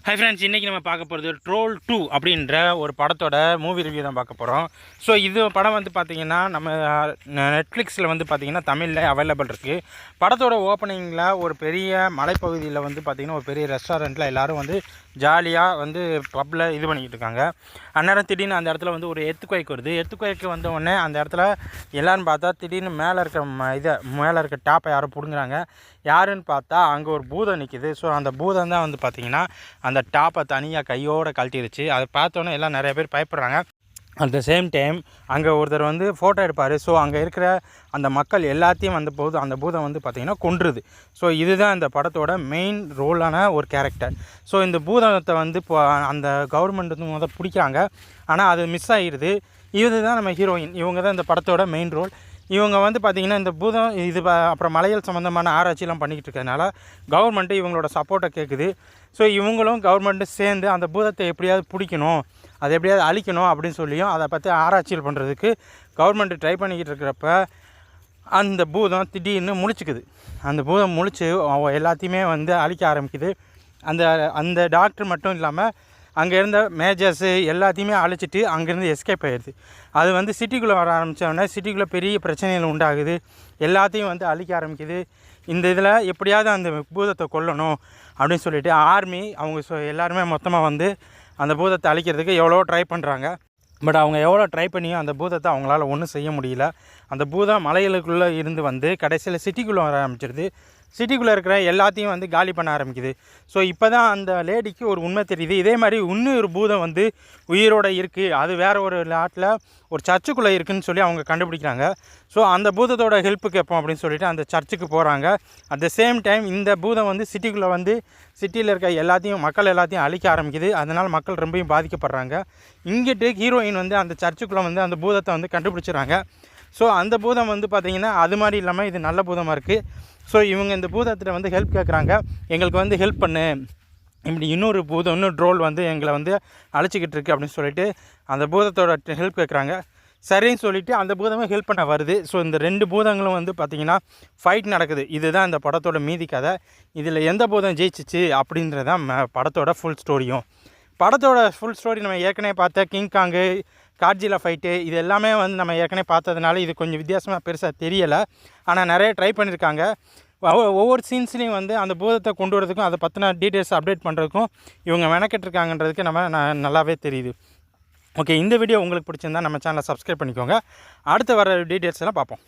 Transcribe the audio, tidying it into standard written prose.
Hi friends, இன்றைக்கி நம்ம பார்க்க போகிறது ட்ரோல் 2 அப்படின்ற ஒரு படத்தோட மூவி ரிவ்யூ தான் பார்க்க போகிறோம். ஸோ இது படம் வந்து பார்த்திங்கன்னா நம்ம நெட்ஃப்ளிக்ஸில் வந்து பார்த்திங்கன்னா தமிழில் அவைலபிள் இருக்குது. படத்தோட ஓப்பனிங்கில் ஒரு பெரிய மலைப்பகுதியில் வந்து பார்த்திங்கன்னா ஒரு பெரிய ரெஸ்டாரண்ட்டில் எல்லோரும் வந்து ஜாலியாக வந்து பப்பில் இது பண்ணிக்கிட்டு இருக்காங்க. அந்நேரம் திடீர்னு அந்த இடத்துல வந்து ஒரு எர்த்குவைக் வருது. எர்த்குவைக் வந்த உடனே அந்த இடத்துல எல்லோரும் பார்த்தா திடீர்னு மேலே இருக்க டாப்பை யாரும் பிடுங்குறாங்க. யாருன்னு பார்த்தா அங்கே ஒரு பூதம் நிற்கிது. ஸோ அந்த பூதம் தான் வந்து பார்த்திங்கன்னா அந்த டாப்பை தனியாக கையோடு கழட்டிடுச்சு. அதை பார்த்தோன்னே எல்லாம் நிறைய பேர் பயப்படுறாங்க. அட் த சேம் டைம் அங்கே ஒருத்தர் வந்து ஃபோட்டோ எடுப்பார். ஸோ அங்கே இருக்கிற அந்த மக்கள் எல்லாத்தையும் அந்த பூதம் வந்து பார்த்திங்கன்னா கொன்றுது. ஸோ இதுதான் இந்த படத்தோட மெயின் ரோலான ஒரு கேரக்டர். ஸோ இந்த பூதத்தை வந்து இப்போ அந்த கவர்மெண்ட் வந்து முதல்ல பிடிக்கிறாங்க. ஆனால் அது மிஸ் ஆகிடுது. இதுதான் நம்ம ஹீரோயின். இவங்க தான் இந்த படத்தோட மெயின் ரோல். இவங்க வந்து பார்த்திங்கன்னா இந்த பூதம் அப்புறம் மலையல் சம்மந்தமான ஆராய்ச்சிலாம் பண்ணிக்கிட்டு இருக்கிறதுனால கவர்மெண்ட்டு இவங்களோட சப்போர்ட்டை கேட்குது. ஸோ இவங்களும் கவர்மெண்ட்டு சேர்ந்து அந்த பூதத்தை எப்படியாவது பிடிக்கணும், அதை எப்படியாவது அழிக்கணும் அப்படின்னு சொல்லியும் அதை பற்றி ஆராய்ச்சிகள் பண்ணுறதுக்கு கவர்மெண்ட்டு ட்ரை பண்ணிக்கிட்டு இருக்கிறப்ப அந்த பூதம் திடீர்னு முழிச்சிக்குது. அந்த பூதம் முழிச்சு எல்லாத்தையுமே வந்து அழிக்க ஆரம்பிக்குது. அந்த டாக்டர் மட்டும் இல்லாமல் அங்கே இருந்த மேஜர்ஸு எல்லாத்தையுமே அழிச்சிட்டு அங்கேருந்து எஸ்கேப் ஆகிடுது. அது வந்து சிட்டிக்குள்ளே வர ஆரம்பித்தோடனே சிட்டிக்குள்ளே பெரிய பிரச்சனைகள் உண்டாகுது. எல்லாத்தையும் வந்து அழிக்க ஆரம்பிக்குது. இந்த இதில் எப்படியாவது அந்த பூதத்தை கொல்லணும் அப்படின்னு சொல்லிட்டு ஆர்மி அவங்க எல்லாருமே மொத்தமாக வந்து அந்த பூதத்தை அழிக்கிறதுக்கு எவ்வளோ ட்ரை பண்ணுறாங்க. பட் அவங்க எவ்வளோ ட்ரை பண்ணியும் அந்த பூதத்தை அவங்களால ஒன்றும் செய்ய முடியல. அந்த பூதம் மலைகளுக்குள்ளே இருந்து வந்து கடைசியில் சிட்டிக்குள்ளே வர ஆரம்பிச்சிருது. சிட்டிக்குள்ளே இருக்கிற எல்லாத்தையும் வந்து காலி பண்ண ஆரம்பிக்குது. ஸோ இப்போ தான் அந்த லேடிக்கு ஒரு உண்மை தெரியுது. இதே மாதிரி இன்னொரு பூதம் வந்து உயிரோடு இருக்குது, அது வேறு ஒரு நாட்டில் ஒரு சர்ச்சுக்குள்ளே இருக்குதுன்னு சொல்லி அவங்க கண்டுபிடிக்கிறாங்க. ஸோ அந்த பூதத்தோட ஹெல்ப்பு கேட்போம் அப்படின்னு சொல்லிட்டு அந்த சர்ச்சுக்கு போகிறாங்க. அட் த சேம் டைம் இந்த பூதம் வந்து சிட்டிக்குள்ளே வந்து சிட்டியில் இருக்க மக்கள் எல்லாத்தையும் அழிக்க ஆரம்பிக்குது. அதனால் மக்கள் ரொம்பவும் பாதிக்கப்படுறாங்க. இங்கிட்டு ஹீரோயின் வந்து அந்த சர்ச்சுக்குள்ளே வந்து அந்த பூதத்தை வந்து கண்டுபிடிச்சிடுறாங்க. ஸோ அந்த பூதம் வந்து பார்த்திங்கன்னா அது மாதிரி இல்லாமல் இது நல்ல பூதமாக இருக்குது. ஸோ இவங்க இந்த பூதத்தில் வந்து ஹெல்ப் கேட்குறாங்க. எங்களுக்கு வந்து ஹெல்ப் பண்ணு, இப்படி இன்னொரு ட்ரோல் வந்து எங்களை வந்து அழைச்சிக்கிட்டு இருக்குது அப்படின்னு சொல்லிட்டு அந்த பூதத்தோட ஹெல்ப் கேட்குறாங்க. சரின்னு சொல்லிவிட்டு அந்த பூதமே ஹெல்ப் பண்ண வருது. ஸோ இந்த ரெண்டு பூதங்களும் வந்து பார்த்திங்கன்னா ஃபைட் நடக்குது. இதுதான் இந்த படத்தோட மீதி கதை. இதில் எந்த பூதம் ஜெயிச்சிச்சு அப்படின்றதான் படத்தோட ஃபுல் ஸ்டோரியும். படத்தோட ஃபுல் ஸ்டோரி நம்ம ஏற்கனவே பார்த்த கிங்காங்கு, காட்ஜிலா ஃபைட்டு இது எல்லாமே வந்து நம்ம ஏற்கனவே பார்த்ததுனால இது கொஞ்சம் வித்தியாசமாக பெருசாக தெரியலை. ஆனால் நிறைய ட்ரை பண்ணியிருக்காங்க. ஒவ்வொரு சீன்ஸ்லேயும் வந்து அந்த பூதத்தை கொண்டு வரதுக்கும் அதை பற்றின டீட்டெயில்ஸ் அப்டேட் பண்ணுறதுக்கும் இவங்க மெனக்கெட்டுருக்காங்கன்றதுக்கு நல்லாவே தெரியுது. ஓகே, இந்த வீடியோ உங்களுக்கு பிடிச்சிருந்தா நம்ம சேனலை சப்ஸ்கிரைப் பண்ணிக்கோங்க. அடுத்து வர டீட்டெயில்ஸ் எல்லாம் பார்ப்போம்.